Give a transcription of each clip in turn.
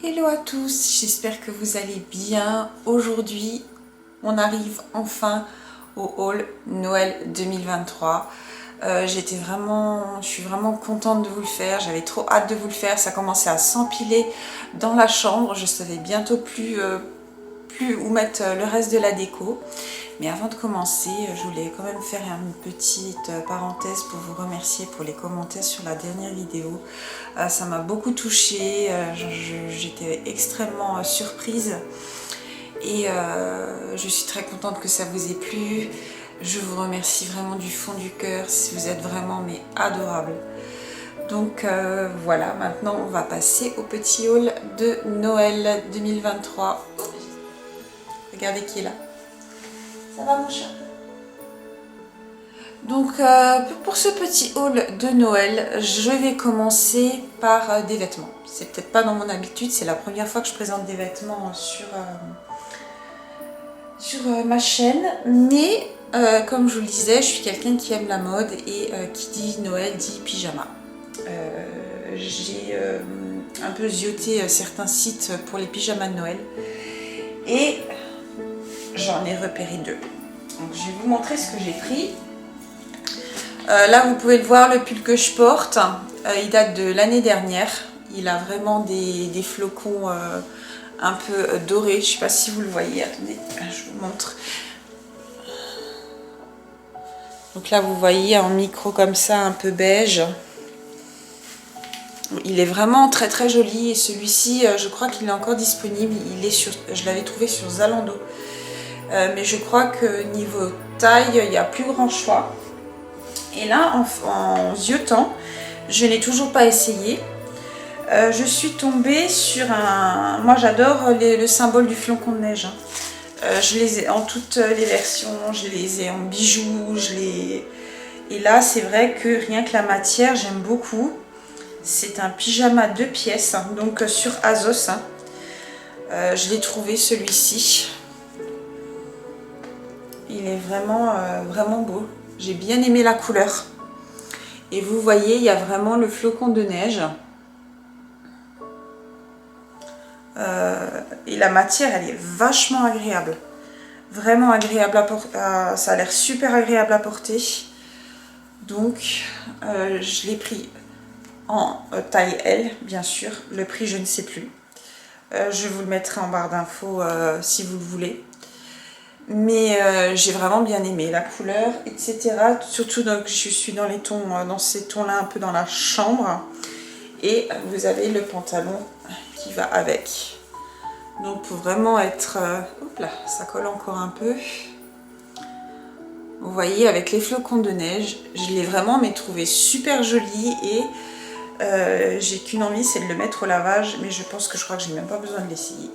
Hello à tous, j'espère que vous allez bien. Aujourd'hui, on arrive enfin au haul Noël 2023. Je suis vraiment contente de vous le faire. J'avais trop hâte de vous le faire. Ça commençait à s'empiler dans la chambre. Je savais bientôt plus où mettre le reste de la déco. Mais avant de commencer, je voulais quand même faire une petite parenthèse pour vous remercier pour les commentaires sur la dernière vidéo. Ça m'a beaucoup touchée, j'étais extrêmement surprise et je suis très contente que ça vous ait plu. Je vous remercie vraiment du fond du cœur, vous êtes vraiment mais adorables. Donc voilà, maintenant on va passer au petit haul de Noël 2023. Regardez qui est là. Ça va mon chat? Donc pour ce petit haul de Noël, je vais commencer par des vêtements. C'est peut-être pas dans mon habitude, c'est la première fois que je présente des vêtements sur ma chaîne. Mais comme je vous le disais, je suis quelqu'un qui aime la mode et qui dit Noël dit pyjama. J'ai un peu zioté certains sites pour les pyjamas de Noël et j'en ai repéré deux. Donc je vais vous montrer ce que j'ai pris. Là vous pouvez le voir, le pull que je porte, il date de l'année dernière. Il a vraiment des flocons un peu dorés. Je ne sais pas si vous le voyez, attendez, je vous montre. Donc là vous voyez en micro comme ça, un peu beige. Il est vraiment très très joli et celui-ci je crois qu'il est encore disponible. Je l'avais trouvé sur Zalando. Mais je crois que niveau taille, il n'y a plus grand choix. Et là, en ziotant, je n'ai toujours pas essayé. Je suis tombée sur un... Moi, j'adore le symbole du flocon de neige. Je les ai en toutes les versions. Je les ai en bijoux. Et là, c'est vrai que rien que la matière, j'aime beaucoup. C'est un pyjama 2 pièces, donc sur Azos. Je l'ai trouvé celui-ci. Il est vraiment, vraiment beau. J'ai bien aimé la couleur. Et vous voyez, il y a vraiment le flocon de neige. Et la matière, elle est vachement agréable. Vraiment agréable à porter. Ça a l'air super agréable à porter. Donc, je l'ai pris en taille L, bien sûr. Le prix, je ne sais plus. Je vous le mettrai en barre d'infos si vous le voulez. Mais j'ai vraiment bien aimé la couleur, etc. Surtout donc je suis dans les tons, dans ces tons-là, un peu dans la chambre. Et vous avez le pantalon qui va avec. Donc pour vraiment être... hop là, ça colle encore un peu. Vous voyez, avec les flocons de neige, je l'ai vraiment trouvé super joli. Et j'ai qu'une envie, c'est de le mettre au lavage. Mais je pense que je crois que j'ai même pas besoin de l'essayer.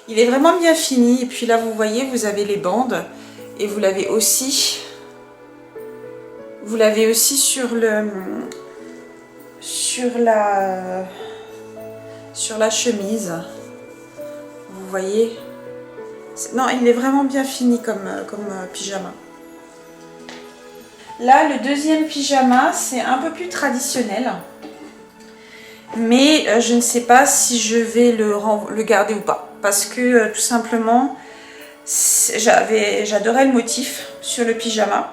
Il est vraiment bien fini. Et puis là, vous voyez, vous avez les bandes. Et vous l'avez aussi sur la chemise. Vous voyez. Non, il est vraiment bien fini comme pyjama. Là, le deuxième pyjama, c'est un peu plus traditionnel. Mais je ne sais pas si je vais le garder ou pas. Parce que tout simplement, j'adorais le motif sur le pyjama.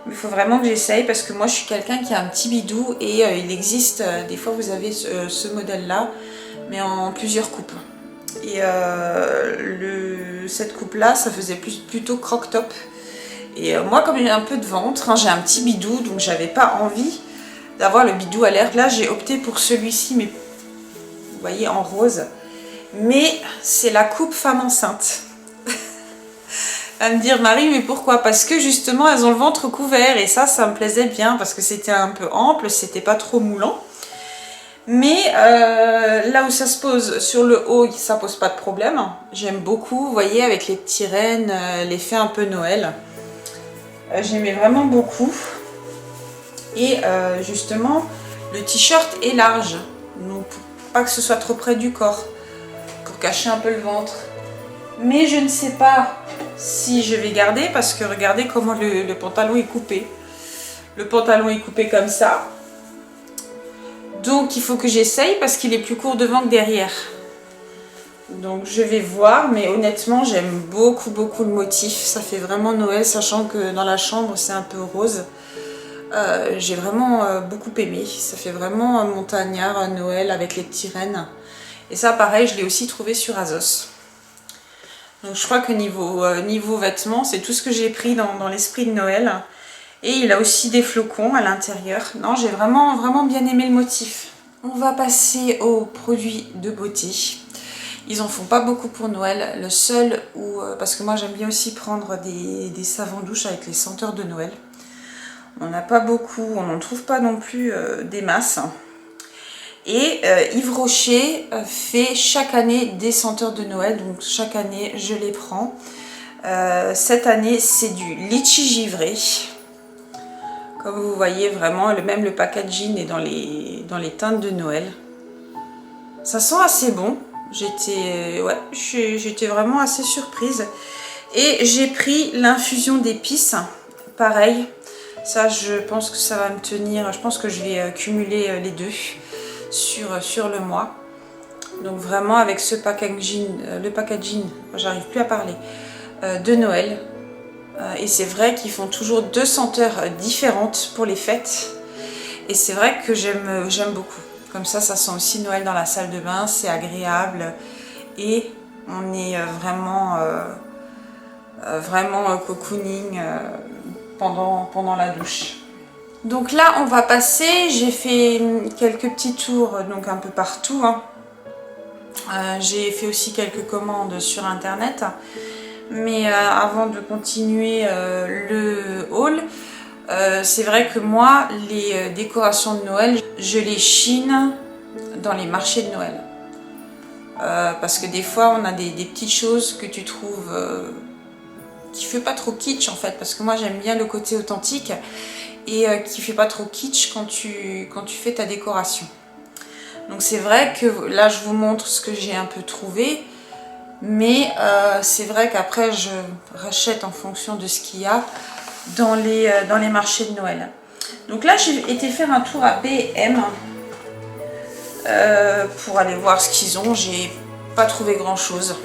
Il faut vraiment que j'essaye parce que moi je suis quelqu'un qui a un petit bidou et il existe, des fois vous avez ce modèle-là, mais en plusieurs coupes. Et cette coupe-là, ça faisait plutôt croque-top. Et moi, comme j'ai un peu de ventre, j'ai un petit bidou, donc j'avais pas envie d'avoir le bidou à l'air. Là, j'ai opté pour celui-ci, mais vous voyez, en rose. Mais c'est la coupe femme enceinte. À me dire, Marie, mais pourquoi? Parce que justement, elles ont le ventre couvert. Et ça me plaisait bien parce que c'était un peu ample, c'était pas trop moulant. Mais là où ça se pose sur le haut, ça pose pas de problème. J'aime beaucoup, vous voyez, avec les petits rennes, l'effet un peu Noël. J'aimais vraiment beaucoup. Et justement, le t-shirt est large. Donc, pour pas que ce soit trop près du corps. Pour cacher un peu le ventre. Mais je ne sais pas si je vais garder parce que regardez comment le pantalon est coupé. Le pantalon est coupé comme ça. Donc il faut que j'essaye parce qu'il est plus court devant que derrière. Donc je vais voir, mais honnêtement j'aime beaucoup le motif. Ça fait vraiment Noël, sachant que dans la chambre c'est un peu rose. J'ai vraiment beaucoup aimé. Ça fait vraiment montagnard Noël avec les petits rennes. Et ça pareil, je l'ai aussi trouvé sur Azos. Donc je crois que niveau vêtements, c'est tout ce que j'ai pris dans l'esprit de Noël. Et il a aussi des flocons à l'intérieur. Non, j'ai vraiment bien aimé le motif. On va passer aux produits de beauté. Ils en font pas beaucoup pour Noël. Le seul où... parce que moi j'aime bien aussi prendre des savons douche avec les senteurs de Noël. On n'a pas beaucoup, on n'en trouve pas non plus des masses. Et Yves Rocher fait chaque année des senteurs de Noël, donc chaque année je les prends. Cette année c'est du litchi givré. Comme vous voyez vraiment, même le packaging est dans les teintes de Noël. Ça sent assez bon. J'étais vraiment assez surprise. Et j'ai pris l'infusion d'épices, pareil. Ça, je pense que ça va me tenir. Je pense que je vais cumuler les deux sur le mois. Donc vraiment avec ce packaging, j'arrive plus à parler, de Noël. Et c'est vrai qu'ils font toujours 2 senteurs différentes pour les fêtes. Et c'est vrai que j'aime beaucoup. Comme ça sent aussi Noël dans la salle de bain. C'est agréable. Et on est vraiment cocooning pendant la douche. Donc là on va passer, j'ai fait quelques petits tours donc un peu partout. J'ai fait aussi quelques commandes sur internet. Mais avant de continuer le haul, c'est vrai que moi les décorations de Noël, je les chine dans les marchés de Noël. Parce que des fois on a des petites choses que tu trouves qui fait pas trop kitsch en fait, parce que moi j'aime bien le côté authentique et qui fait pas trop kitsch quand tu fais ta décoration. Donc c'est vrai que là je vous montre ce que j'ai un peu trouvé, mais c'est vrai qu'après je rachète en fonction de ce qu'il y a dans les marchés de Noël. Donc là j'ai été faire un tour à B&M pour aller voir ce qu'ils ont. J'ai pas trouvé grand chose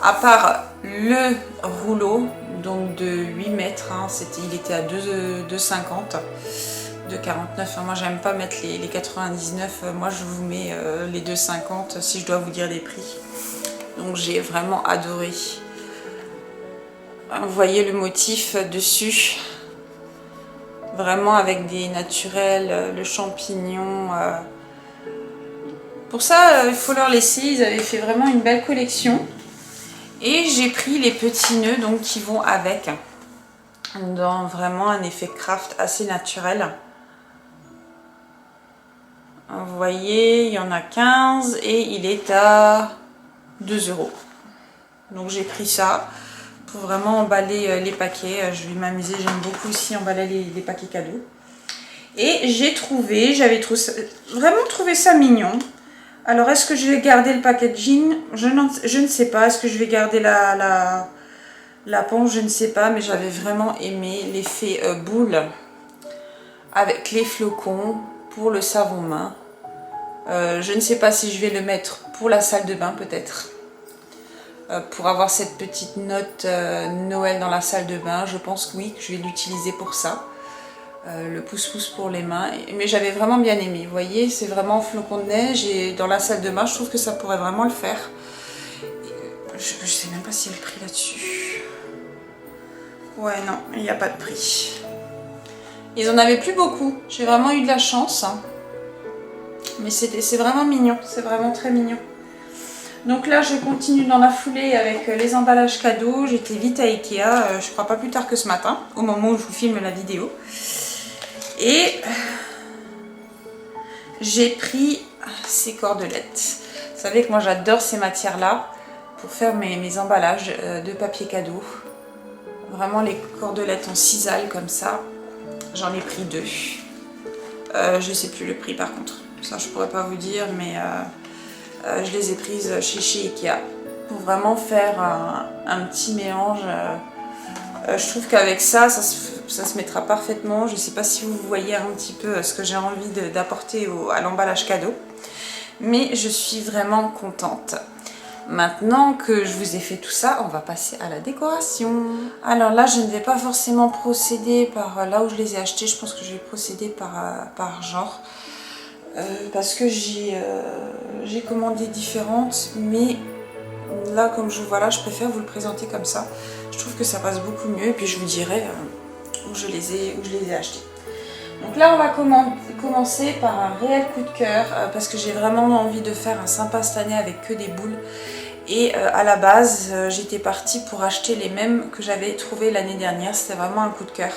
à part le rouleau donc de 8 mètres, il était à 2,50, 2,49. Moi j'aime pas mettre les 99, moi je vous mets les 2,50 si je dois vous dire des prix. Donc j'ai vraiment adoré. Vous voyez le motif dessus, vraiment avec des naturels, le champignon. Pour ça il faut leur laisser, ils avaient fait vraiment une belle collection. Et j'ai pris les petits nœuds donc, qui vont avec, dans vraiment un effet craft assez naturel. Vous voyez, il y en a 15 et il est à 2 €. Donc j'ai pris ça pour vraiment emballer les paquets. Je vais m'amuser, j'aime beaucoup aussi emballer les paquets cadeaux. Et j'avais vraiment trouvé ça mignon. Alors, est-ce que je vais garder le packaging? Je ne sais pas. Est-ce que je vais garder la pompe? Je ne sais pas. Mais j'avais vraiment aimé l'effet boule avec les flocons pour le savon main. Je ne sais pas si je vais le mettre pour la salle de bain peut-être. Pour avoir cette petite note Noël dans la salle de bain. Je pense que oui, que je vais l'utiliser pour ça. Le pouce-pouce pour les mains, mais j'avais vraiment bien aimé. Vous voyez, c'est vraiment flocon de neige et dans la salle de bain, je trouve que ça pourrait vraiment le faire. Je sais même pas s'il y a le prix là-dessus. Ouais, non, il n'y a pas de prix. Ils en avaient plus beaucoup. J'ai vraiment eu de la chance. Mais c'est vraiment mignon. C'est vraiment très mignon. Donc là, je continue dans la foulée avec les emballages cadeaux. J'étais vite à Ikea, je crois pas plus tard que ce matin, au moment où je vous filme la vidéo. Et j'ai pris ces cordelettes. Vous savez que moi j'adore ces matières-là pour faire mes emballages de papier cadeau. Vraiment les cordelettes en cisaille comme ça. J'en ai pris 2. Je sais plus le prix par contre. Ça je pourrais pas vous dire, mais je les ai prises chez Ikea. Pour vraiment faire un petit mélange. Je trouve qu'avec ça se mettra parfaitement. Je ne sais pas si vous voyez un petit peu ce que j'ai envie d'apporter à l'emballage cadeau. Mais je suis vraiment contente. Maintenant que je vous ai fait tout ça, on va passer à la décoration. Alors là, je ne vais pas forcément procéder par là où je les ai achetés. Je pense que je vais procéder par genre. Parce que j'ai commandé différentes. Mais là, comme je vois là, je préfère vous le présenter comme ça. Je trouve que ça passe beaucoup mieux. Et puis je vous dirai où je les ai achetés. Donc là, on va commencer par un réel coup de cœur parce que j'ai vraiment envie de faire un sympa cette année avec que des boules. Et à la base, j'étais partie pour acheter les mêmes que j'avais trouvées l'année dernière. C'était vraiment un coup de cœur.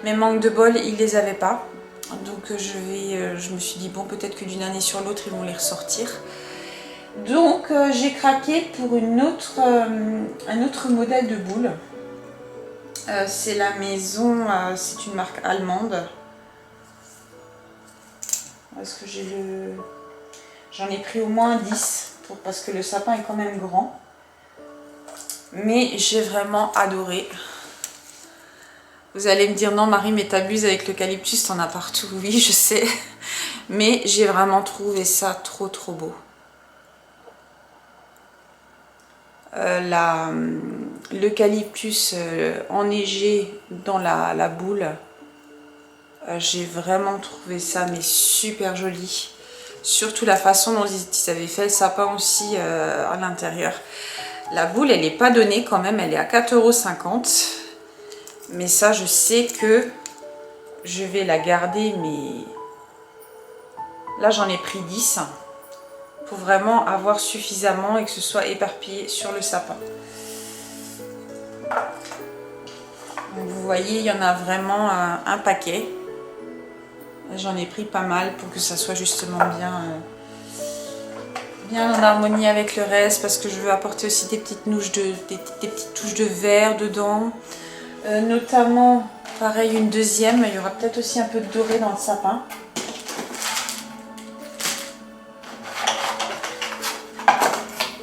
Mais manque de bol, ils les avaient pas. Donc je me suis dit, bon, peut-être que d'une année sur l'autre, ils vont les ressortir. Donc j'ai craqué pour un autre modèle de boule. C'est la maison, c'est une marque allemande. Parce que j'en ai pris au moins 10 parce que le sapin est quand même grand. Mais j'ai vraiment adoré. Vous allez me dire non Marie, mais t'abuses avec l'eucalyptus, t'en as partout. Oui, je sais. Mais j'ai vraiment trouvé ça trop beau. L'eucalyptus enneigé dans la boule. J'ai vraiment trouvé ça mais super joli. Surtout la façon dont ils avaient fait le sapin aussi à l'intérieur. La boule, elle n'est pas donnée quand même, elle est à 4,50 €. Mais ça, je sais que je vais la garder, mais là, j'en ai pris 10 pour vraiment avoir suffisamment et que ce soit éparpillé sur le sapin. Donc, vous voyez, il y en a vraiment un paquet. J'en ai pris pas mal pour que ça soit justement bien en harmonie avec le reste parce que je veux apporter aussi des petites touches de vert dedans. Notamment, pareil, une deuxième. Il y aura peut-être aussi un peu de doré dans le sapin.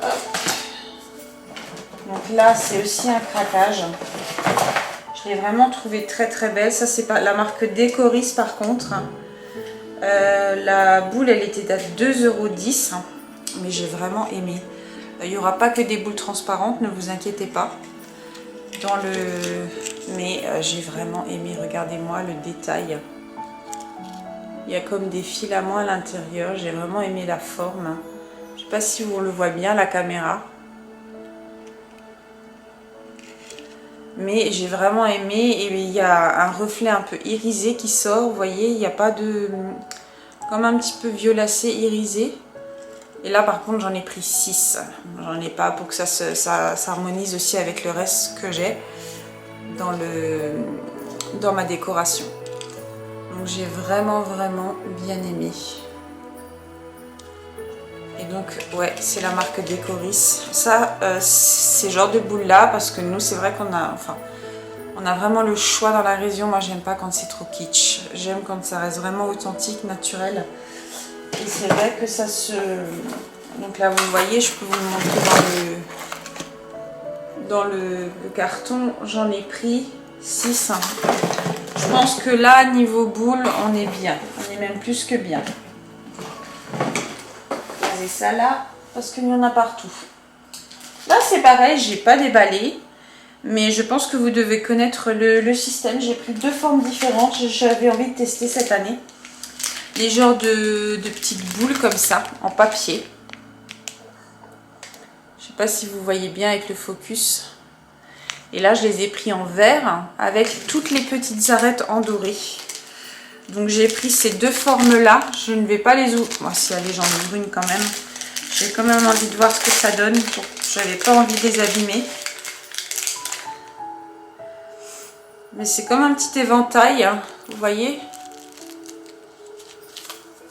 Hop. Donc là, c'est aussi un craquage. Je l'ai vraiment trouvé très belle. Ça, c'est pas la marque Décoris par contre. La boule, elle était à 2,10 €. Mais j'ai vraiment aimé. Il n'y aura pas que des boules transparentes, ne vous inquiétez pas. Mais j'ai vraiment aimé, regardez-moi le détail. Il y a comme des filaments à l'intérieur, j'ai vraiment aimé la forme. Je ne sais pas si on le voit bien la caméra. Mais j'ai vraiment aimé et il y a un reflet un peu irisé qui sort, vous voyez, il n'y a pas de... comme un petit peu violacé irisé. Et là par contre j'en ai pris 6, j'en ai pas pour que ça s'harmonise aussi avec le reste que j'ai dans ma décoration. Donc j'ai vraiment bien aimé. Et donc ouais, c'est la marque Décoris. Ça, ces genres de boules là, parce que nous c'est vrai qu'on a vraiment le choix dans la région. Moi j'aime pas quand c'est trop kitsch, j'aime quand ça reste vraiment authentique, naturel. Et c'est vrai que ça se... Donc là vous voyez, je peux vous le montrer dans le carton. J'en ai pris 6. Je pense que là, niveau boule, on est bien. On est même plus que bien. Posez ça là, parce qu'il y en a partout. Là c'est pareil, j'ai pas déballé. Mais je pense que vous devez connaître le système. J'ai pris 2 formes différentes. J'avais envie de tester cette année. Les genres de petites boules comme ça, en papier. Je sais pas si vous voyez bien avec le focus. Et là, je les ai pris en verre avec toutes les petites arêtes en doré. Donc j'ai pris ces 2 formes-là. Je ne vais pas les ouvrir. Moi, si allez, j'en ouvre une quand même. J'ai quand même envie de voir ce que ça donne. Je n'avais pas envie de les abîmer. Mais c'est comme un petit éventail, hein, vous voyez.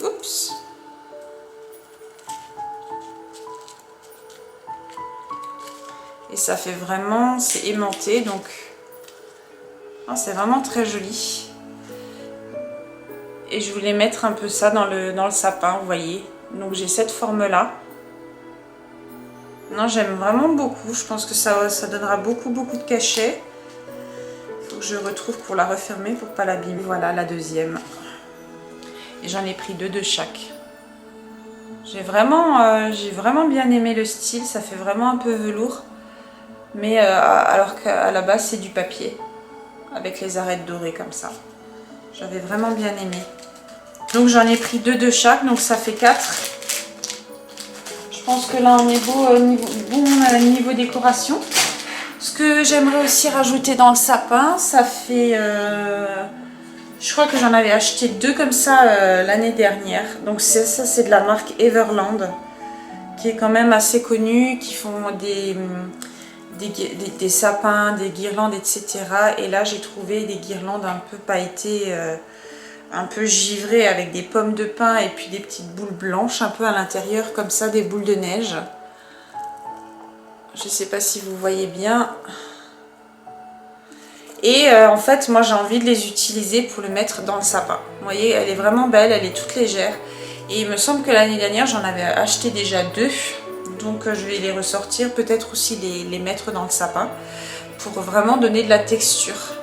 Oups. Et ça fait vraiment, c'est aimanté, donc c'est vraiment très joli. Et je voulais mettre un peu ça dans le sapin, vous voyez. Donc j'ai cette forme-là. Non, j'aime vraiment beaucoup. Je pense que ça donnera beaucoup de cachet. Il faut que je retrouve pour la refermer, pour pas l'abîmer. Voilà la deuxième. Et j'en ai pris 2 de chaque. J'ai vraiment bien aimé le style, ça fait vraiment un peu velours. Mais alors qu'à la base c'est du papier, avec les arêtes dorées comme ça. J'avais vraiment bien aimé. Donc j'en ai pris 2 de chaque, donc ça fait 4. Je pense que là on est bon niveau décoration. Ce que j'aimerais aussi rajouter dans le sapin, ça fait... je crois que j'en avais acheté 2 comme ça l'année dernière. Donc ça c'est de la marque Everland, qui est quand même assez connue, qui font des sapins, des guirlandes, etc. Et là j'ai trouvé des guirlandes un peu pailletées, un peu givrées, avec des pommes de pin et puis des petites boules blanches un peu à l'intérieur, comme ça, des boules de neige. Je ne sais pas si vous voyez bien. Et en fait, moi j'ai envie de les utiliser pour le mettre dans le sapin. Vous voyez, elle est vraiment belle, elle est toute légère. Et il me semble que l'année dernière, j'en avais acheté déjà 2. Donc je vais les ressortir, peut-être aussi les mettre dans le sapin, pour vraiment donner de la texture.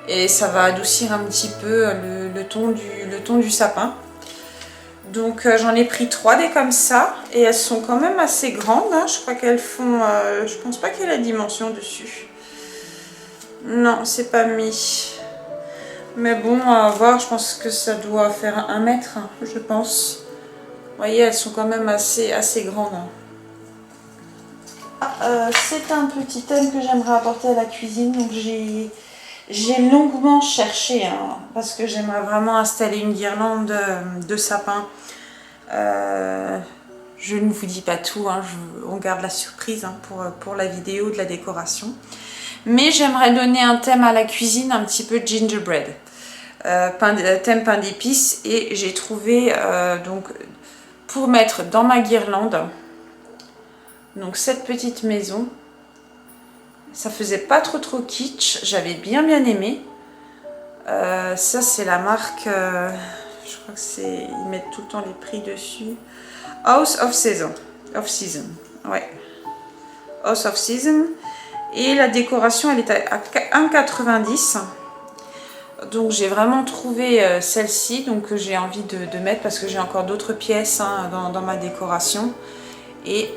Et ça va adoucir un petit peu le ton du sapin. Donc j'en ai pris 3 des comme ça, et elles sont quand même assez grandes, hein. Je crois qu'elles font... je pense pas qu'il y ait la dimension dessus. Non, c'est pas mis. Mais bon, à voir, je pense que ça doit faire 1 mètre, hein, je pense. Vous voyez, elles sont quand même assez grandes. C'est un petit thème que j'aimerais apporter à la cuisine, donc j'ai longuement cherché, hein, parce que j'aimerais vraiment installer une guirlande de sapin. Je ne vous dis pas tout, hein, on garde la surprise, hein, pour la vidéo de la décoration. Mais j'aimerais donner un thème à la cuisine, un petit peu gingerbread, thème pain d'épices, et j'ai trouvé donc pour mettre dans ma guirlande, donc cette petite maison. Ça faisait pas trop kitsch, j'avais bien aimé. Ça c'est la marque, je crois que c'est, ils mettent tout le temps les prix dessus. House of Season, ouais. House of Season. Et la décoration elle est à 1,90 €. Donc j'ai vraiment trouvé celle-ci, donc que j'ai envie de mettre parce que j'ai encore d'autres pièces, hein, dans ma décoration. Et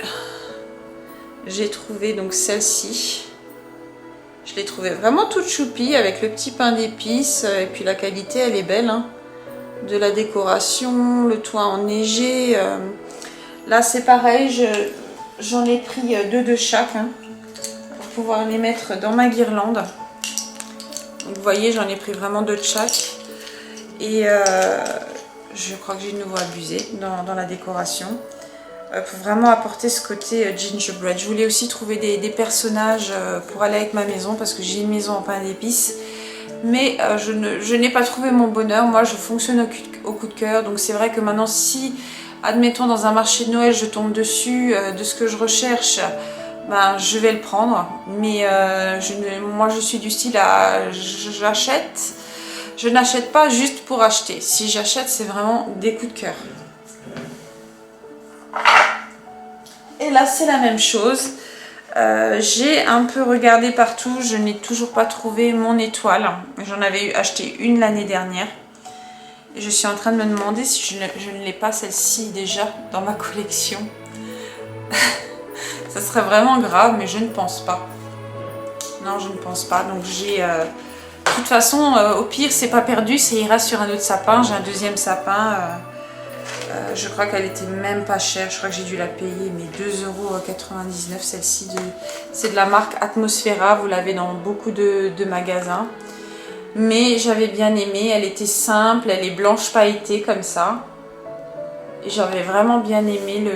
j'ai trouvé donc celle-ci. Je l'ai trouvée vraiment toute choupie avec le petit pain d'épices, et puis la qualité elle est belle, hein, de la décoration, le toit enneigé. Là c'est pareil, j'en ai pris 2 de chaque, hein, pour pouvoir les mettre dans ma guirlande. Donc vous voyez, j'en ai pris vraiment 2 de chaque. Et je crois que j'ai de nouveau abusé dans la décoration. Pour vraiment apporter ce côté gingerbread. Je voulais aussi trouver des personnages pour aller avec ma maison, parce que j'ai une maison en pain d'épices. Mais je n'ai pas trouvé mon bonheur. Moi je fonctionne au coup de cœur. Donc c'est vrai que maintenant, si admettons dans un marché de Noël je tombe dessus de ce que je recherche, ben, je vais le prendre. Mais moi je suis du style à j'achète. Je n'achète pas juste pour acheter. Si j'achète, c'est vraiment des coups de cœur. Et là c'est la même chose. J'ai un peu regardé partout, je n'ai toujours pas trouvé mon étoile. J'en avais acheté une l'année dernière. Et je suis en train de me demander si je ne l'ai pas celle-ci déjà dans ma collection. Ça serait vraiment grave, mais je ne pense pas. Non, je ne pense pas. Donc j'ai... de toute façon, au pire, c'est pas perdu, ça ira sur un autre sapin. J'ai un deuxième sapin. Je crois qu'elle était même pas chère, je crois que j'ai dû la payer mais 2,99 € celle-ci. C'est de la marque Atmosfera, vous l'avez dans beaucoup de magasins. Mais j'avais bien aimé, elle était simple, elle est blanche pailletée comme ça. Et j'avais vraiment bien aimé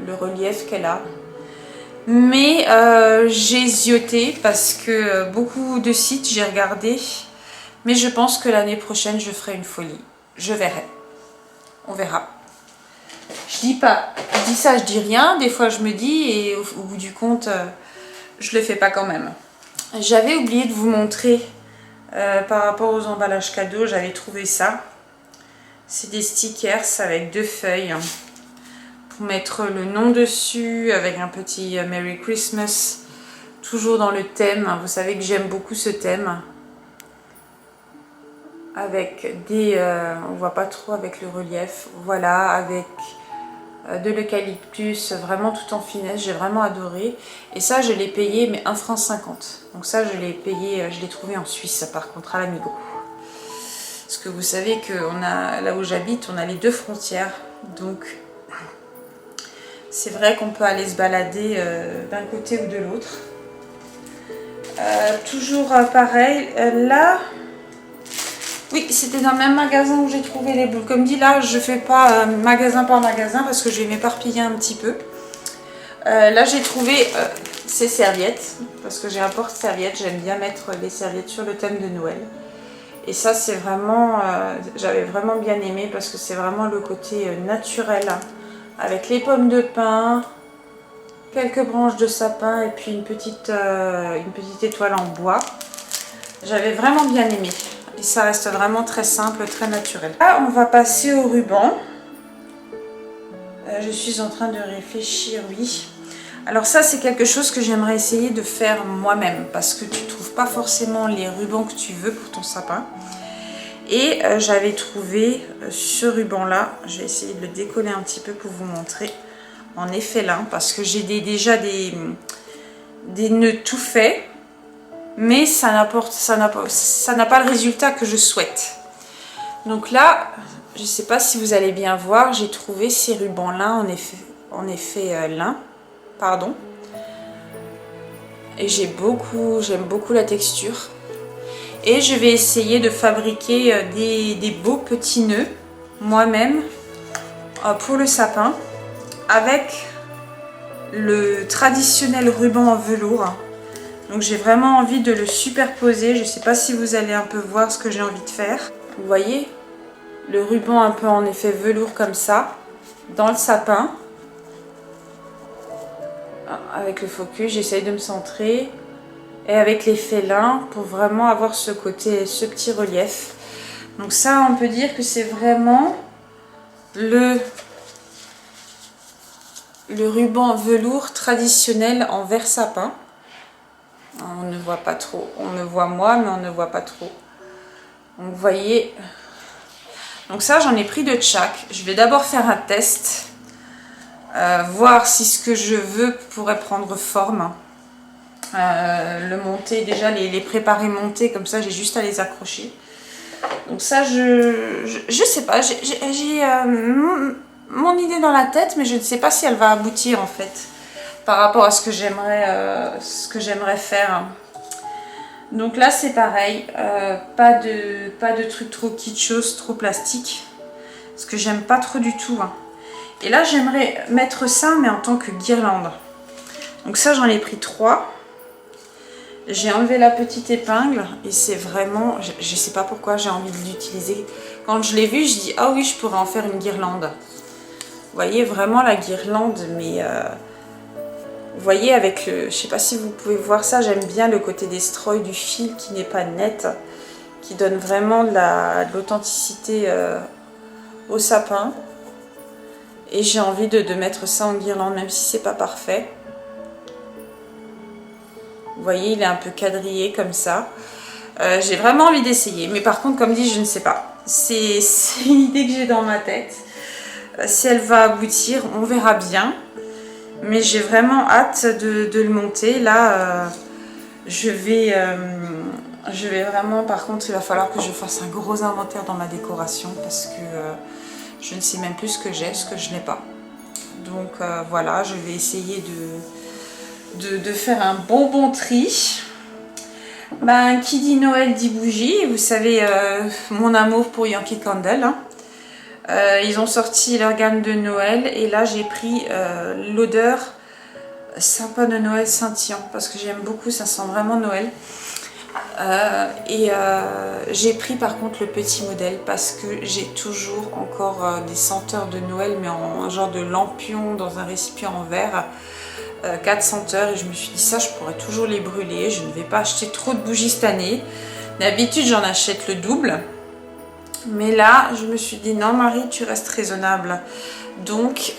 le relief qu'elle a. Mais j'ai zioté parce que beaucoup de sites j'ai regardé. Mais je pense que l'année prochaine je ferai une folie, je verrai. On verra. Je dis ça, je dis rien. Des fois, je me dis et au bout du compte, je le fais pas quand même. J'avais oublié de vous montrer par rapport aux emballages cadeaux. J'avais trouvé ça. C'est des stickers avec 2 feuilles pour mettre le nom dessus avec un petit Merry Christmas. Toujours dans le thème. Vous savez que j'aime beaucoup ce thème. avec des... on voit pas trop avec le relief, voilà, avec de l'eucalyptus, vraiment tout en finesse, j'ai vraiment adoré. Et ça, je l'ai payé, mais 1,50 franc. Donc ça, je l'ai payé, je l'ai trouvé en Suisse, par contre, à l'Amigo. Parce que vous savez que là où j'habite, on a les deux frontières. Donc, c'est vrai qu'on peut aller se balader d'un côté ou de l'autre. Toujours pareil, là... Oui, c'était dans le même magasin où j'ai trouvé les boules. Comme dit, là, je fais pas magasin par magasin parce que je vais m'éparpiller un petit peu. Là, j'ai trouvé ces serviettes parce que j'ai un porte-serviettes. J'aime bien mettre les serviettes sur le thème de Noël. Et ça, c'est vraiment... j'avais vraiment bien aimé parce que c'est vraiment le côté naturel. Hein, avec les pommes de pin, quelques branches de sapin et puis une petite étoile en bois. J'avais vraiment bien aimé. Et ça reste vraiment très simple, très naturel. Là, on va passer au ruban. Je suis en train de réfléchir, oui. Alors ça, c'est quelque chose que j'aimerais essayer de faire moi-même. Parce que tu ne trouves pas forcément les rubans que tu veux pour ton sapin. Et j'avais trouvé ce ruban-là. Je vais essayer de le décoller un petit peu pour vous montrer. En effet lin, parce que j'ai déjà des nœuds tout faits. Mais ça n'a pas le résultat que je souhaite. Donc là, je ne sais pas si vous allez bien voir, j'ai trouvé ces rubans lin en effet lin, pardon. Et j'aime beaucoup la texture. Et je vais essayer de fabriquer des beaux petits nœuds moi-même pour le sapin avec le traditionnel ruban en velours. Donc j'ai vraiment envie de le superposer. Je ne sais pas si vous allez un peu voir ce que j'ai envie de faire. Vous voyez le ruban un peu en effet velours comme ça, dans le sapin. Avec le focus, j'essaye de me centrer. Et avec les félins pour vraiment avoir ce petit relief. Donc ça, on peut dire que c'est vraiment le ruban velours traditionnel en vert sapin. On ne voit pas trop, on me voit moi, mais on ne voit pas trop. Donc vous voyez, donc ça j'en ai pris de chaque. Je vais d'abord faire un test, voir si ce que je veux pourrait prendre forme. Le monter, déjà les préparer monter, comme ça j'ai juste à les accrocher. Donc ça je sais pas, j'ai mon idée dans la tête, mais je ne sais pas si elle va aboutir en fait. Par rapport à ce que j'aimerais faire. Donc là c'est pareil, pas de trucs trop kitschos, trop plastique, parce que j'aime pas trop du tout. Hein. Et là j'aimerais mettre ça mais en tant que guirlande. Donc ça j'en ai pris 3. J'ai enlevé la petite épingle et c'est vraiment, je sais pas pourquoi j'ai envie de l'utiliser. Quand je l'ai vu je dis ah oui je pourrais en faire une guirlande. Vous voyez vraiment la guirlande mais... Vous voyez avec le, je sais pas si vous pouvez voir ça, j'aime bien le côté destroy du fil qui n'est pas net, qui donne vraiment de l'authenticité au sapin. Et j'ai envie de mettre ça en guirlande, même si c'est pas parfait. Vous voyez, il est un peu quadrillé comme ça. J'ai vraiment envie d'essayer, mais par contre, comme dit, je ne sais pas. C'est une idée que j'ai dans ma tête. Si elle va aboutir, on verra bien. Mais j'ai vraiment hâte de le monter. Là, je vais vraiment... Par contre, il va falloir que je fasse un gros inventaire dans ma décoration. Parce que je ne sais même plus ce que j'ai, ce que je n'ai pas. Donc voilà, je vais essayer de faire un bon tri. Ben, qui dit Noël dit bougie. Vous savez, mon amour pour Yankee Candle. Hein. Ils ont sorti leur gamme de Noël et là j'ai pris l'odeur sapin de Noël scintillant parce que j'aime beaucoup, ça sent vraiment Noël. J'ai pris par contre le petit modèle parce que j'ai toujours encore des senteurs de Noël mais en un genre de lampion dans un récipient en verre. 4 senteurs et je me suis dit ça je pourrais toujours les brûler, je ne vais pas acheter trop de bougies cette année. D'habitude j'en achète le double. Mais là, je me suis dit, non Marie, tu restes raisonnable. Donc,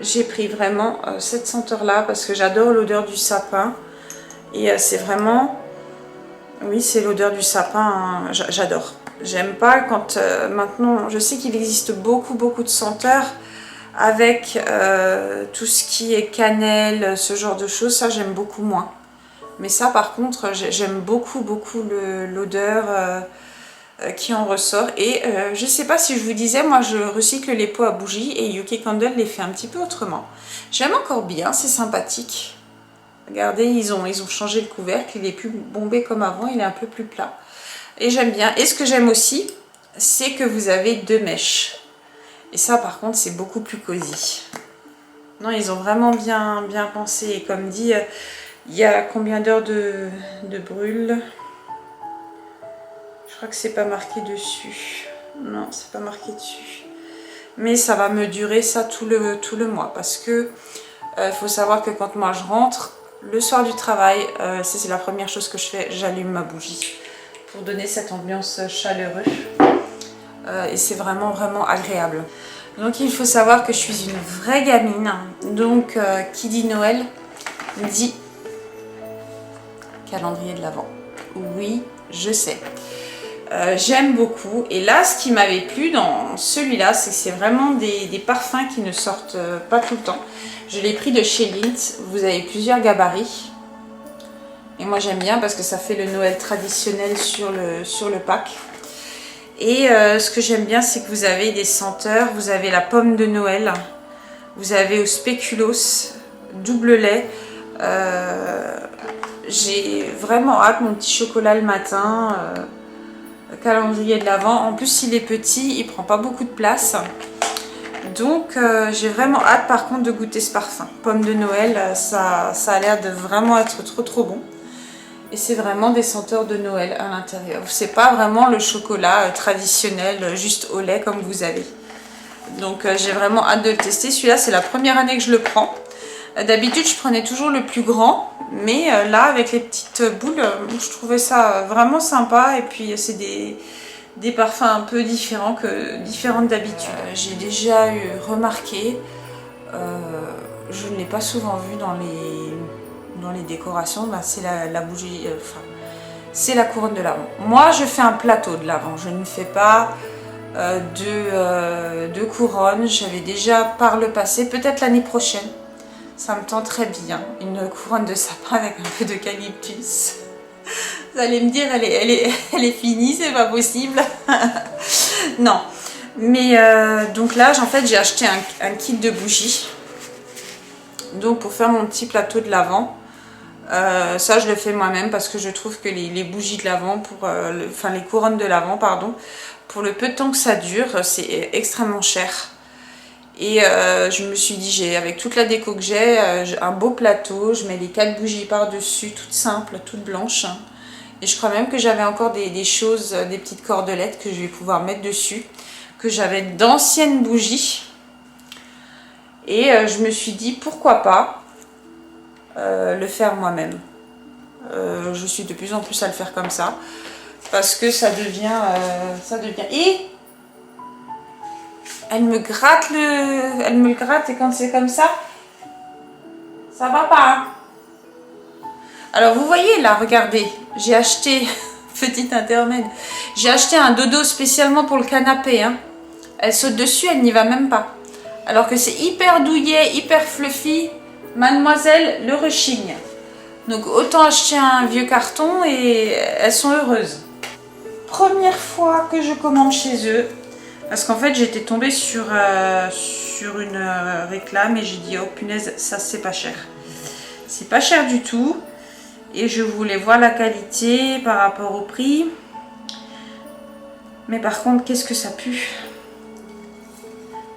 j'ai pris vraiment cette senteur-là parce que j'adore l'odeur du sapin. Et c'est vraiment Oui, c'est l'odeur du sapin, hein. J'adore. J'aime pas quand maintenant, je sais qu'il existe beaucoup de senteurs avec tout ce qui est cannelle, ce genre de choses, ça j'aime beaucoup moins. Mais ça par contre, j'aime beaucoup l'odeur qui en ressort. Et je sais pas si je vous disais, moi je recycle les pots à bougies et Yuki Candle les fait un petit peu autrement. J'aime encore bien, c'est sympathique. Regardez, ils ont changé le couvercle, il est plus bombé comme avant, il est un peu plus plat. Et j'aime bien. Et ce que j'aime aussi, c'est que vous avez 2 mèches. Et ça, par contre, c'est beaucoup plus cosy. Non, ils ont vraiment bien pensé. Et comme dit, il y a combien d'heures de brûle? Je crois que c'est pas marqué dessus. Non, c'est pas marqué dessus. Mais ça va me durer ça tout le mois. Parce que faut savoir que quand moi je rentre, le soir du travail, c'est la première chose que je fais, j'allume ma bougie. Pour donner cette ambiance chaleureuse. Et c'est vraiment agréable. Donc il faut savoir que je suis une vraie gamine. Donc qui dit Noël dit calendrier de l'Avent. Oui, je sais. J'aime beaucoup. Et là, ce qui m'avait plu dans celui-là, c'est que c'est vraiment des parfums qui ne sortent pas tout le temps. Je l'ai pris de chez Lindt. Vous avez plusieurs gabarits. Et moi j'aime bien parce que ça fait le Noël traditionnel sur le pack. Et ce que j'aime bien, c'est que vous avez des senteurs. Vous avez la pomme de Noël. Vous avez au spéculoos, double lait. J'ai vraiment hâte, mon petit chocolat le matin. Calendrier de l'Avent. En plus, il est petit, il prend pas beaucoup de place. Donc, j'ai vraiment hâte par contre de goûter ce parfum. Pomme de Noël, ça a l'air de vraiment être trop bon. Et c'est vraiment des senteurs de Noël à l'intérieur. C'est pas vraiment le chocolat traditionnel, juste au lait comme vous avez. Donc j'ai vraiment hâte de le tester. Celui-là, c'est la première année que je le prends. D'habitude, je prenais toujours le plus grand. Mais là, avec les petites boules, je trouvais ça vraiment sympa. Et puis, c'est des parfums un peu différents d'habitude. J'ai déjà remarqué, je ne l'ai pas souvent vu dans les décorations, bah, c'est la bougie, c'est la couronne de l'Avent. Moi, je fais un plateau de l'Avent. Je ne fais pas de couronne. J'avais déjà par le passé, peut-être l'année prochaine. Ça me tente très bien. Une couronne de sapin avec un peu d'eucalyptus. Vous allez me dire, elle est finie, c'est pas possible. Non. Mais donc là, en fait, j'ai acheté un kit de bougies. Donc pour faire mon petit plateau de l'Avent. Ça je le fais moi-même parce que je trouve que les bougies de l'Avent, les couronnes de l'Avent, pardon, pour le peu de temps que ça dure, c'est extrêmement cher. Et je me suis dit, avec toute la déco que j'ai un beau plateau, je mets les 4 bougies par-dessus, toutes simples, toutes blanches. Et je crois même que j'avais encore des choses, des petites cordelettes que je vais pouvoir mettre dessus, que j'avais d'anciennes bougies. Et je me suis dit, pourquoi pas le faire moi-même. Je suis de plus en plus à le faire comme ça parce que ça devient et elle me gratte et quand c'est comme ça va pas, hein. Alors vous voyez là, regardez, j'ai acheté petit intermède, j'ai acheté un dodo spécialement pour le canapé, hein. Elle saute dessus, elle n'y va même pas, alors que c'est hyper douillet, hyper fluffy. Mademoiselle le rechigne. Donc autant acheter un vieux carton et elles sont heureuses. Première fois que je commande chez eux, parce qu'en fait j'étais tombée sur une réclame et j'ai dit oh punaise, ça c'est pas cher. C'est pas cher du tout et je voulais voir la qualité par rapport au prix. Mais par contre qu'est-ce que ça pue.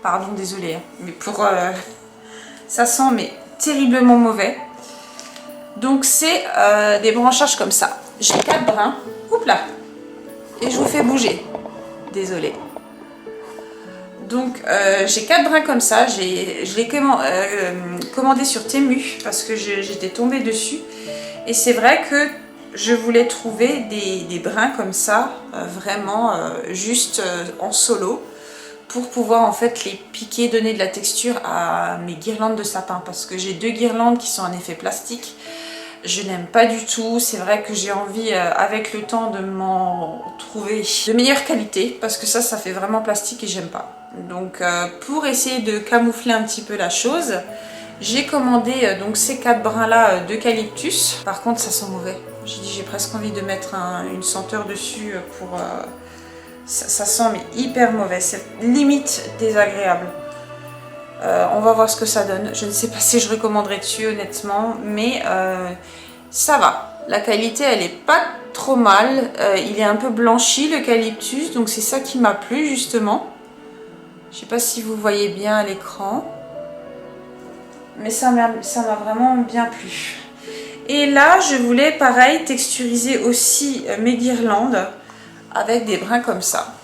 Pardon, désolée, hein, mais pour ça sent mais terriblement mauvais. Donc c'est des branchages comme ça. J'ai 4 brins. Oups là. Et je vous fais bouger. Désolée. Donc j'ai 4 brins comme ça. Je l'ai commandé sur Temu parce que j'étais tombée dessus. Et c'est vrai que je voulais trouver des brins comme ça, vraiment juste en solo, pour pouvoir en fait les piquer, donner de la texture à mes guirlandes de sapin, parce que j'ai 2 guirlandes qui sont en effet plastique. je n'aime pas du tout. C'est vrai que j'ai envie avec le temps de m'en trouver de meilleure qualité parce que ça fait vraiment plastique et j'aime pas. Donc pour essayer de camoufler un petit peu la chose, j'ai commandé donc ces 4 brins là d'eucalyptus. Par contre ça sent mauvais. J'ai presque envie de mettre une senteur dessus pour... ça sent mais hyper mauvais, c'est limite désagréable. On va voir ce que ça donne. Je ne sais pas si je recommanderais dessus honnêtement, mais ça va. La qualité elle est pas trop mal. Il est un peu blanchi l'eucalyptus, donc c'est ça qui m'a plu justement. Je sais pas si vous voyez bien à l'écran, mais ça m'a vraiment bien plu. Et là je voulais pareil texturiser aussi mes guirlandes avec des brins comme ça.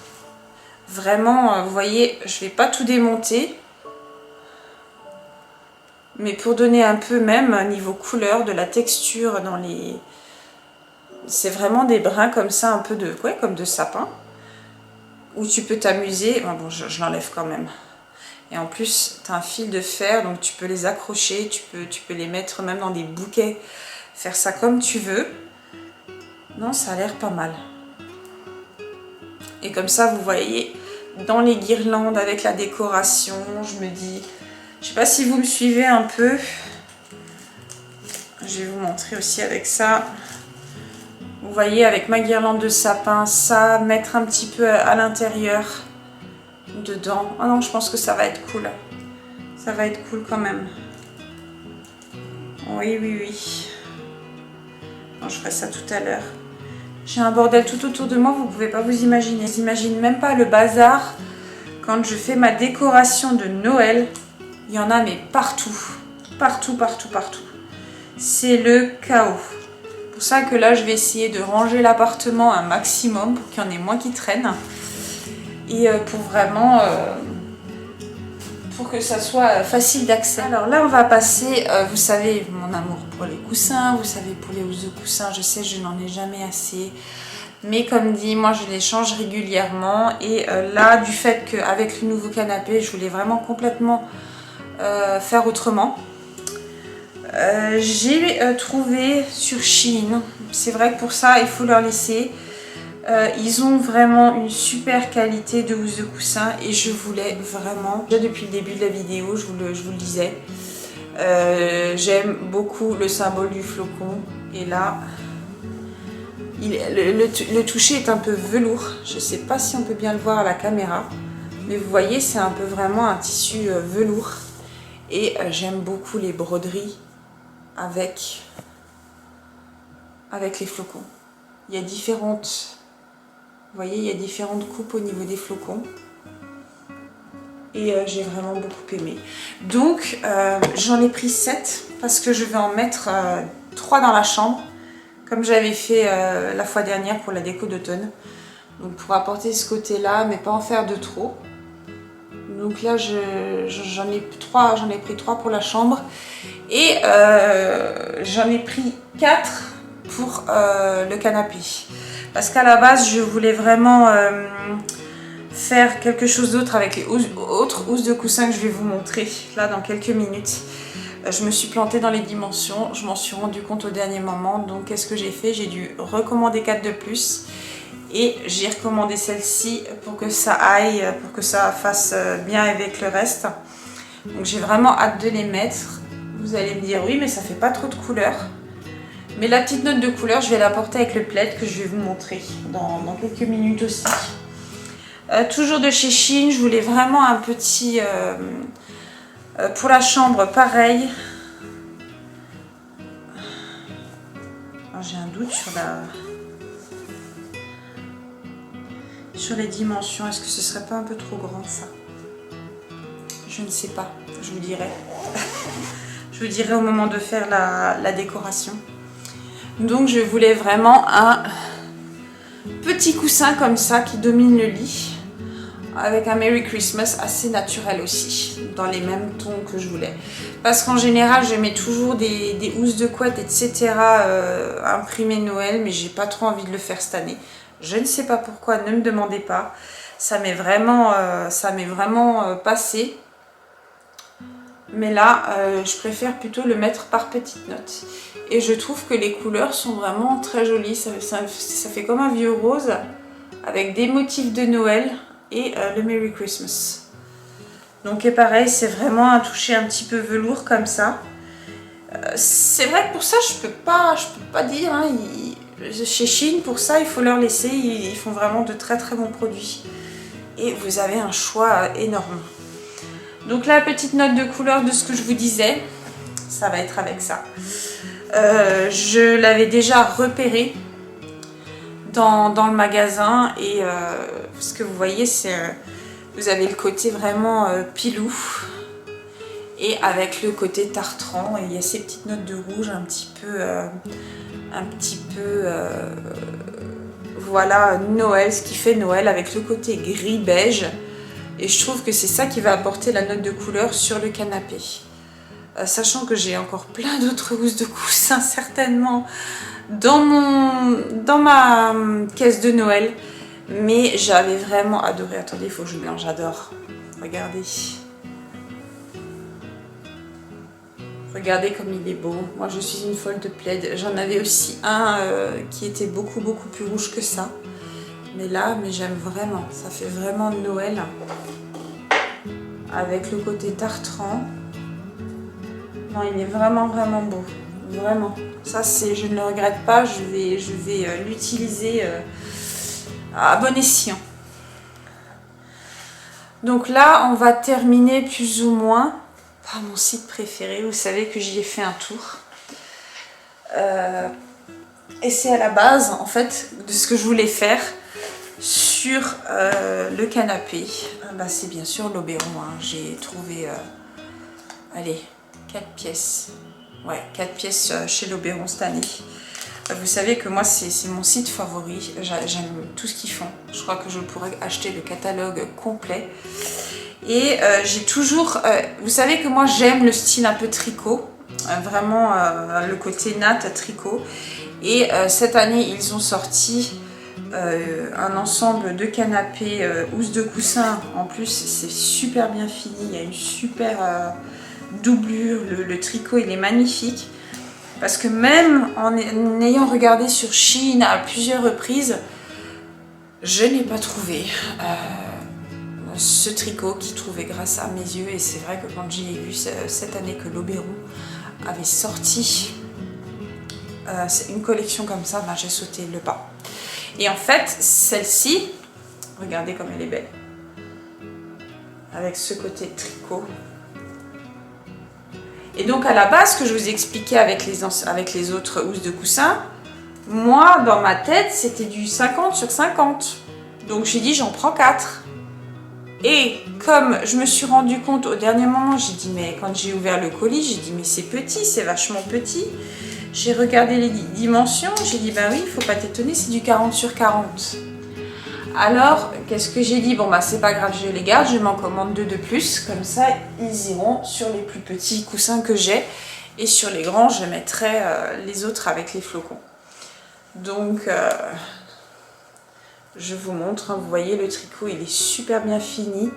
Vraiment, vous voyez, je vais pas tout démonter. Mais pour donner un peu même niveau couleur, de la texture dans les... C'est vraiment des brins comme ça, un peu de... Ouais, comme de sapin. Où tu peux t'amuser. Bon, je l'enlève quand même. Et en plus, tu as un fil de fer, donc tu peux les accrocher, tu peux les mettre même dans des bouquets. Faire ça comme tu veux. Non, ça a l'air pas mal. Et comme ça, vous voyez, dans les guirlandes avec la décoration, je me dis... Je sais pas si vous me suivez un peu. Je vais vous montrer aussi avec ça. Vous voyez, avec ma guirlande de sapin, ça, mettre un petit peu à l'intérieur, dedans. Ah non, je pense que ça va être cool. Ça va être cool quand même. Oui, oui, oui. Non, je ferai ça tout à l'heure. J'ai un bordel tout autour de moi, vous pouvez pas vous imaginer. Je n'imagine même pas le bazar quand je fais ma décoration de Noël. Il y en a mais partout, partout, partout, partout. C'est le chaos. C'est pour ça que là, je vais essayer de ranger l'appartement un maximum pour qu'il y en ait moins qui traînent. Et pour vraiment... pour que ça soit facile d'accès. Alors là, on va passer, vous savez, mon amour pour les coussins, vous savez, pour les housses de coussins, je sais, je n'en ai jamais assez. Mais comme dit, moi, je les change régulièrement. Et là, du fait qu'avec le nouveau canapé, je voulais vraiment complètement... faire autrement. J'ai trouvé sur Shein, c'est vrai que pour ça il faut leur laisser, ils ont vraiment une super qualité de housse de coussin et je voulais vraiment, déjà depuis le début de la vidéo je vous le disais, j'aime beaucoup le symbole du flocon et là le toucher est un peu velours, je sais pas si on peut bien le voir à la caméra, mais vous voyez c'est un peu vraiment un tissu velours. Et j'aime beaucoup les broderies avec les flocons. Il y a différentes, vous voyez, il y a différentes coupes au niveau des flocons. Et j'ai vraiment beaucoup aimé. Donc j'en ai pris 7 parce que je vais en mettre 3 dans la chambre. Comme j'avais fait la fois dernière pour la déco d'automne. Donc pour apporter ce côté-là, mais pas en faire de trop. Donc là, j'en ai pris 3 pour la chambre et j'en ai pris 4 pour le canapé. Parce qu'à la base, je voulais vraiment faire quelque chose d'autre avec les autres housses de coussin que je vais vous montrer là dans quelques minutes. Je me suis plantée dans les dimensions, je m'en suis rendu compte au dernier moment. Donc qu'est-ce que j'ai fait? J'ai dû recommander 4 de plus. Et j'ai recommandé celle-ci pour que ça aille, pour que ça fasse bien avec le reste. Donc j'ai vraiment hâte de les mettre. Vous allez me dire oui mais ça fait pas trop de couleur. Mais la petite note de couleur je vais la porter avec le plaid que je vais vous montrer dans quelques minutes aussi. Toujours de chez Shein, je voulais vraiment un petit... pour la chambre pareil. J'ai un doute sur les dimensions, est-ce que ce serait pas un peu trop grand ça? Je ne sais pas, je vous dirai. Je vous dirai au moment de faire la décoration. Donc je voulais vraiment un petit coussin comme ça qui domine le lit. Avec un Merry Christmas assez naturel aussi, dans les mêmes tons que je voulais. Parce qu'en général, je mets toujours des housses de couette, etc. Imprimées Noël, mais j'ai pas trop envie de le faire cette année. Je ne sais pas pourquoi, ne me demandez pas. Ça m'est vraiment passé. Mais là, je préfère plutôt le mettre par petites notes. Et je trouve que les couleurs sont vraiment très jolies. Ça fait comme un vieux rose avec des motifs de Noël et le Merry Christmas. Donc et pareil, c'est vraiment un toucher un petit peu velours comme ça. C'est vrai que pour ça, je peux pas dire. Hein, chez Shein, pour ça, il faut leur laisser. Ils font vraiment de très très bons produits. Et vous avez un choix énorme. Donc la petite note de couleur de ce que je vous disais, ça va être avec ça. Je l'avais déjà repéré dans le magasin et ce que vous voyez, c'est vous avez le côté vraiment pilou et avec le côté tartran et il y a ces petites notes de rouge un petit peu voilà Noël, ce qui fait Noël avec le côté gris beige. Et je trouve que c'est ça qui va apporter la note de couleur sur le canapé. Sachant que j'ai encore plein d'autres housses de coussins certainement dans ma caisse de Noël. Mais j'avais vraiment adoré. Attendez, il faut que je mélange, j'adore. Regardez. Regardez comme il est beau. Moi je suis une folle de plaid. J'en avais aussi un qui était beaucoup plus rouge que ça. Mais là, j'aime vraiment. Ça fait vraiment Noël. Avec le côté tartran. Non, il est vraiment beau. Vraiment. Ça, je ne le regrette pas. Je vais l'utiliser à bon escient. Donc là, on va terminer plus ou moins par mon site préféré. Vous savez que j'y ai fait un tour. Et c'est à la base, en fait, de ce que je voulais faire sur le canapé. C'est bien sûr l'Oberon. Hein. J'ai trouvé, allez, 4 pièces. Ouais, 4 pièces chez l'Oberon cette année. Vous savez que moi, c'est mon site favori. J'aime tout ce qu'ils font. Je crois que je pourrais acheter le catalogue complet. Et j'ai toujours... vous savez que moi, j'aime le style un peu tricot. Vraiment, le côté natte tricot. Et cette année, ils ont sorti un ensemble de canapés housse de coussin. En plus, c'est super bien fini. Il y a une super doublure. Le tricot, il est magnifique. Parce que même en ayant regardé sur Shein à plusieurs reprises, je n'ai pas trouvé ce tricot qui trouvait grâce à mes yeux. Et c'est vrai que quand j'ai vu cette année que l'Oberon avait sorti une collection comme ça, j'ai sauté le pas. Et en fait, celle-ci, regardez comme elle est belle. Avec ce côté tricot. Et donc à la base, ce que je vous expliquais avec les autres housses de coussin, moi dans ma tête c'était du 50 sur 50. Donc j'ai dit j'en prends 4. Et comme je me suis rendu compte au dernier moment, j'ai dit mais quand j'ai ouvert le colis, j'ai dit mais c'est petit, c'est vachement petit. J'ai regardé les dimensions, j'ai dit bah oui, il faut pas t'étonner, c'est du 40 sur 40. Alors, qu'est-ce que j'ai dit? Bon, c'est pas grave, je les garde, je m'en commande 2 de plus. Comme ça, ils iront sur les plus petits coussins que j'ai. Et sur les grands, je mettrai les autres avec les flocons. Donc, je vous montre. Hein, vous voyez, le tricot, il est super bien fini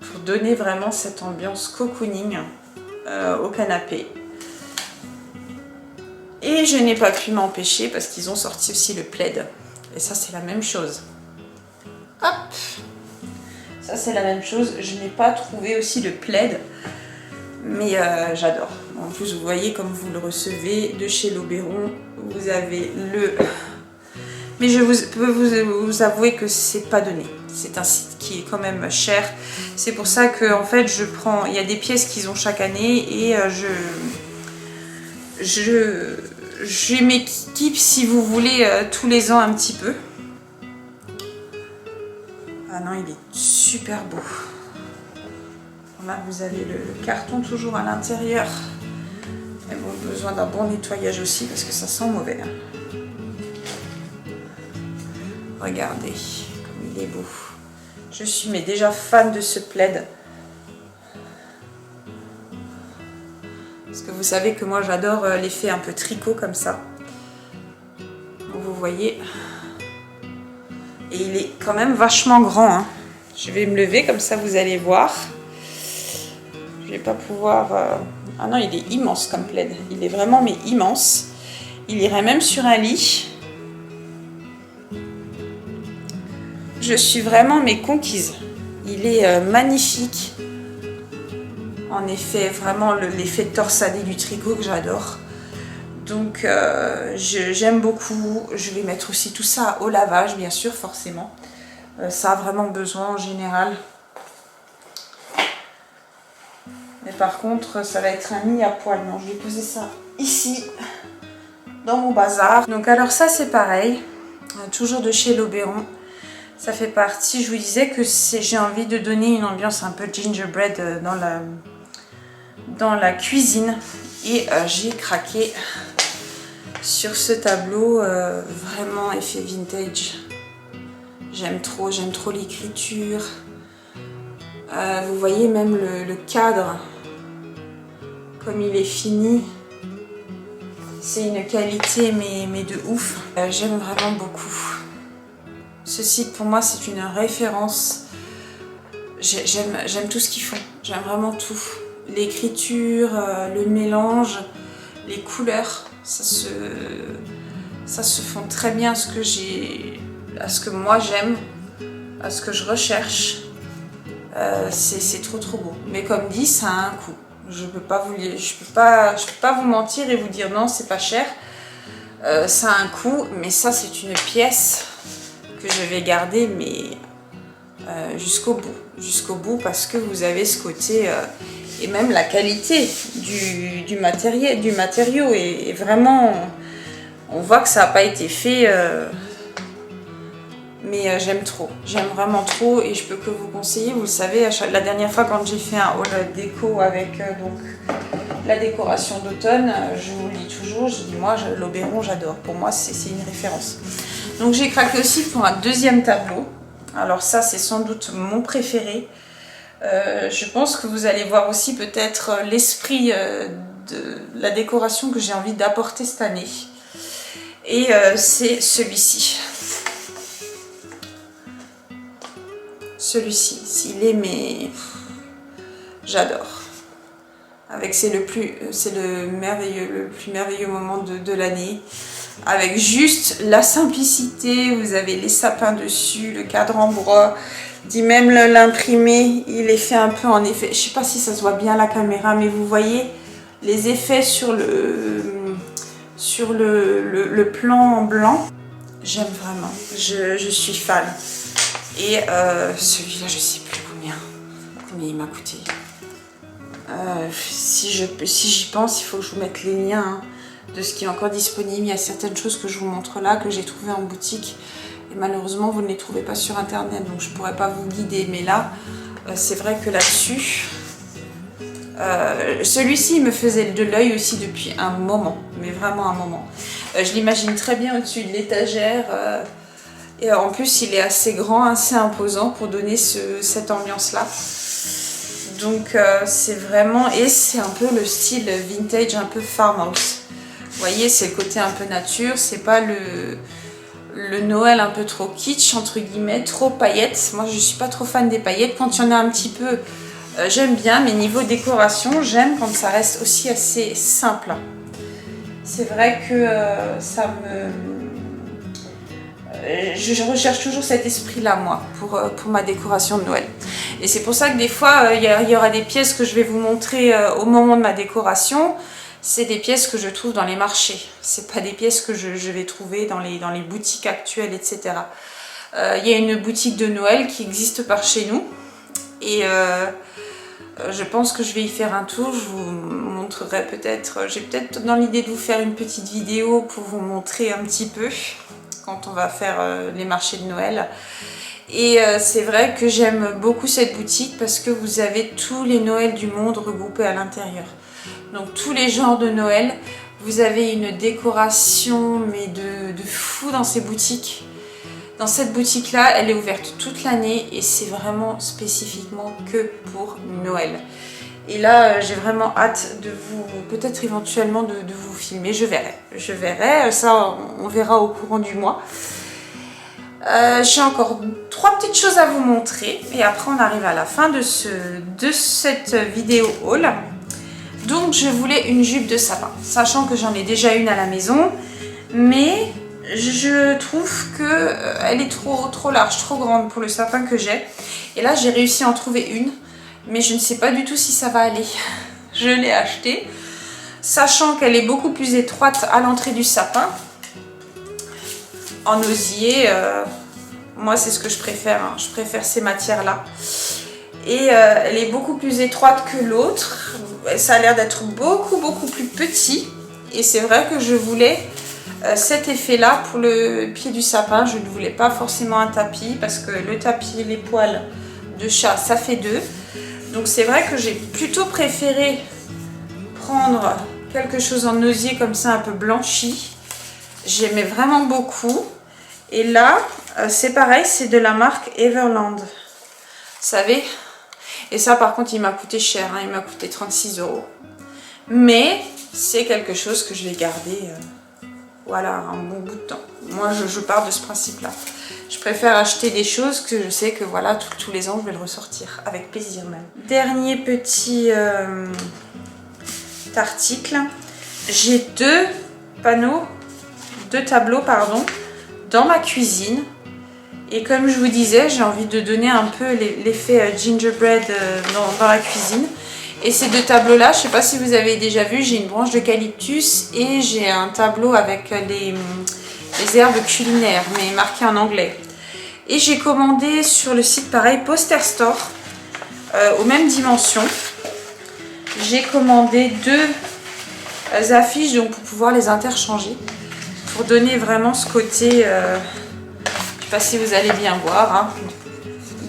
pour donner vraiment cette ambiance cocooning au canapé. Et je n'ai pas pu m'empêcher parce qu'ils ont sorti aussi le plaid. Et ça, c'est la même chose. Hop, ça c'est la même chose, je n'ai pas trouvé aussi le plaid, mais j'adore. En plus vous voyez comme vous le recevez de chez l'Oberon, vous avez le... Mais je peux vous avouer que c'est pas donné, c'est un site qui est quand même cher. C'est pour ça que en fait je prends, il y a des pièces qu'ils ont chaque année et je m'équipe si vous voulez tous les ans un petit peu. Ah non, il est super beau. Là, vous avez le carton toujours à l'intérieur. Et bon, besoin d'un bon nettoyage aussi parce que ça sent mauvais. Hein. Regardez comme il est beau. Je suis déjà fan de ce plaid. Parce que vous savez que moi, j'adore l'effet un peu tricot comme ça. Donc, vous voyez... Et il est quand même vachement grand. Hein. Je vais me lever, comme ça vous allez voir. Je vais pas pouvoir... Ah non, il est immense comme plaid. Il est vraiment mais immense. Il irait même sur un lit. Je suis vraiment mais conquise. Il est magnifique. En effet, vraiment l'effet torsadé du tricot que j'adore. Donc j'aime beaucoup. Je vais mettre aussi tout ça au lavage, bien sûr, forcément. Ça a vraiment besoin en général. Mais par contre, ça va être un nid à poil. Non, je vais poser ça ici, dans mon bazar. Donc alors ça, c'est pareil. Toujours de chez L'Oberon. Ça fait partie, je vous disais que j'ai envie de donner une ambiance un peu gingerbread dans la cuisine. Et j'ai craqué sur ce tableau, vraiment effet vintage. J'aime trop l'écriture. Vous voyez même le cadre, comme il est fini. C'est une qualité mais de ouf. J'aime vraiment beaucoup. Ceci pour moi c'est une référence. J'aime tout ce qu'ils font. J'aime vraiment tout. L'écriture, le mélange, les couleurs, ça se fond très bien à ce que moi j'aime, à ce que je recherche. C'est trop beau. Mais comme dit, ça a un coût. Je peux pas vous mentir et vous dire non, c'est pas cher. Ça a un coût, mais ça c'est une pièce que je vais garder mais jusqu'au bout parce que vous avez ce côté et même la qualité du matériau est vraiment, on voit que ça n'a pas été fait mais j'aime vraiment trop et je peux que vous conseiller. Vous le savez, la dernière fois quand j'ai fait un haul déco avec donc la décoration d'automne, je vous le dis toujours, je dis moi L'Oberon j'adore, pour moi c'est une référence. Donc j'ai craqué aussi pour un deuxième tableau. Alors ça c'est sans doute mon préféré. Je pense que vous allez voir aussi peut-être l'esprit de la décoration que j'ai envie d'apporter cette année. Et c'est celui-ci. Celui-ci, s'il est mais j'adore. C'est le plus merveilleux moment de l'année. Avec juste la simplicité, vous avez les sapins dessus, le cadre en bois, dit même l'imprimé, il est fait un peu en effet. Je sais pas si ça se voit bien à la caméra, mais vous voyez les effets sur le plan en blanc. J'aime vraiment, je suis fan. Et celui-là, je sais plus combien il m'a coûté. Si j'y pense, il faut que je vous mette les liens de ce qui est encore disponible. Il y a certaines choses que je vous montre là, que j'ai trouvées en boutique. Et malheureusement, vous ne les trouvez pas sur internet, donc je ne pourrais pas vous guider. Mais là, c'est vrai que là-dessus, celui-ci, il me faisait de l'œil aussi depuis un moment. Mais vraiment un moment. Je l'imagine très bien au-dessus de l'étagère. Et en plus, il est assez grand, assez imposant pour donner cette ambiance-là. Donc c'est vraiment, et c'est un peu le style vintage, un peu farmhouse. Vous voyez, c'est le côté un peu nature, c'est pas le Noël un peu trop kitsch, entre guillemets, trop paillettes. Moi, je suis pas trop fan des paillettes. Quand il y en a un petit peu, j'aime bien, mais niveau décoration, j'aime quand ça reste aussi assez simple. C'est vrai que ça me... Je recherche toujours cet esprit-là, moi, pour ma décoration de Noël. Et c'est pour ça que des fois, il y aura des pièces que je vais vous montrer au moment de ma décoration. C'est des pièces que je trouve dans les marchés. C'est pas des pièces que je vais trouver dans les boutiques actuelles, etc. Il y a une boutique de Noël qui existe par chez nous. Et je pense que je vais y faire un tour. Je vous montrerai peut-être... J'ai peut-être dans l'idée de vous faire une petite vidéo pour vous montrer un petit peu quand on va faire les marchés de Noël. Et c'est vrai que j'aime beaucoup cette boutique parce que vous avez tous les Noëls du monde regroupés à l'intérieur. Donc tous les genres de Noël, vous avez une décoration mais de fou dans ces boutiques. Dans cette boutique-là, elle est ouverte toute l'année et c'est vraiment spécifiquement que pour Noël. Et là, j'ai vraiment hâte de vous, peut-être éventuellement de vous filmer. Je verrai. Ça, on verra au courant du mois. J'ai encore 3 petites choses à vous montrer et après on arrive à la fin de cette vidéo haul. Donc je voulais une jupe de sapin, sachant que j'en ai déjà une à la maison, mais je trouve qu'elle est trop large, trop grande pour le sapin que j'ai. Et là j'ai réussi à en trouver une, mais je ne sais pas du tout si ça va aller. Je l'ai achetée, sachant qu'elle est beaucoup plus étroite à l'entrée du sapin. En osier, moi c'est ce que je préfère, hein. Je préfère ces matières là et elle est beaucoup plus étroite que l'autre, ça a l'air d'être beaucoup plus petit et c'est vrai que je voulais cet effet là pour le pied du sapin. Je ne voulais pas forcément un tapis parce que le tapis, les poils de chat ça fait 2, donc c'est vrai que j'ai plutôt préféré prendre quelque chose en osier comme ça un peu blanchi. J'aimais vraiment beaucoup. Et là, c'est pareil, c'est de la marque Everland. Vous savez? Et ça, par contre, il m'a coûté cher. Hein, il m'a coûté 36 €. Mais c'est quelque chose que je vais garder voilà, un bon bout de temps. Moi, je pars de ce principe-là. Je préfère acheter des choses que je sais que voilà, tous les ans, je vais le ressortir. Avec plaisir même. Dernier petit article. J'ai 2 tableaux, pardon, dans ma cuisine. Et comme je vous disais, j'ai envie de donner un peu l'effet gingerbread dans la cuisine. Et ces 2 tableaux-là, je ne sais pas si vous avez déjà vu, j'ai une branche d'eucalyptus et j'ai un tableau avec les herbes culinaires, mais marqué en anglais. Et j'ai commandé sur le site pareil, Poster Store, aux mêmes dimensions. J'ai commandé 2 affiches donc pour pouvoir les interchanger. Pour donner vraiment ce côté, je sais pas si vous allez bien voir, hein.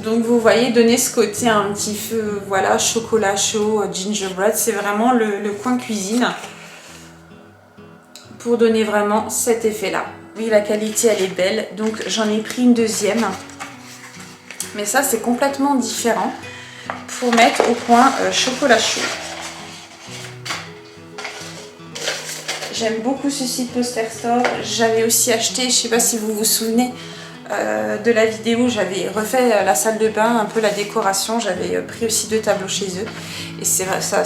Donc vous voyez, donner ce côté un petit peu, voilà, chocolat chaud, gingerbread, c'est vraiment le coin cuisine pour donner vraiment cet effet là. Oui, la qualité elle est belle, donc j'en ai pris une deuxième, mais ça c'est complètement différent pour mettre au coin chocolat chaud. J'aime beaucoup ce site Poster Store. J'avais aussi acheté, je ne sais pas si vous vous souvenez de la vidéo, j'avais refait la salle de bain, un peu la décoration. J'avais pris aussi 2 tableaux chez eux. Et c'est vrai, ça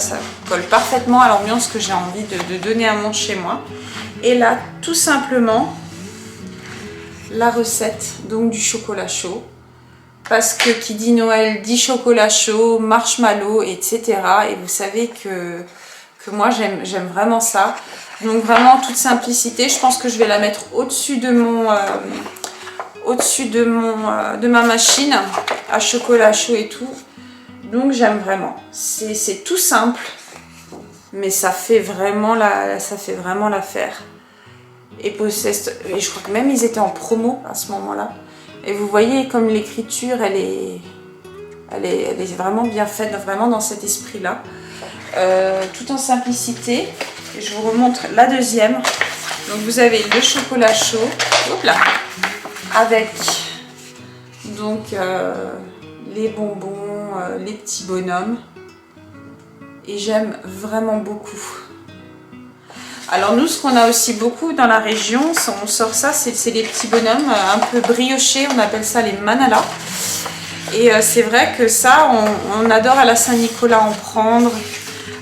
colle parfaitement à l'ambiance que j'ai envie de donner à mon chez moi. Et là, tout simplement, la recette donc du chocolat chaud. Parce que qui dit Noël dit chocolat chaud, marshmallow, etc. Et vous savez que moi j'aime vraiment ça. Donc vraiment toute simplicité. Je pense que je vais la mettre au-dessus de ma machine à chocolat chaud et tout. Donc j'aime vraiment. C'est tout simple, mais ça fait vraiment l'affaire. Et je crois que même ils étaient en promo à ce moment-là. Et vous voyez comme l'écriture elle est vraiment bien faite, vraiment dans cet esprit-là. Tout en simplicité. Et je vous remontre la deuxième. Donc vous avez le chocolat chaud, hop là, avec donc les bonbons, les petits bonhommes. Et j'aime vraiment beaucoup. Alors nous, ce qu'on a aussi beaucoup dans la région, on sort ça, c'est les petits bonhommes un peu briochés, on appelle ça les manalas. Et c'est vrai que ça, on adore à la Saint-Nicolas en prendre.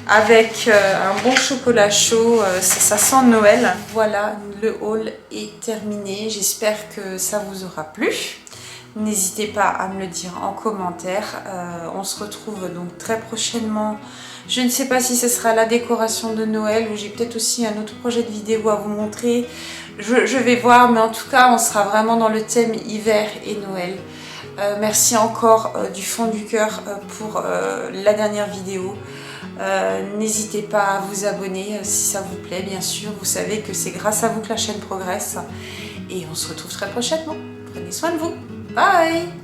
Avec un bon chocolat chaud, ça sent Noël. Voilà, le haul est terminé. J'espère que ça vous aura plu. N'hésitez pas à me le dire en commentaire. On se retrouve donc très prochainement. Je ne sais pas si ce sera la décoration de Noël ou j'ai peut-être aussi un autre projet de vidéo à vous montrer. Je vais voir, mais en tout cas, on sera vraiment dans le thème hiver et Noël. Merci encore du fond du cœur pour la dernière vidéo. N'hésitez pas à vous abonner si ça vous plaît, bien sûr. Vous savez que c'est grâce à vous que la chaîne progresse. Et on se retrouve très prochainement. Prenez soin de vous. Bye!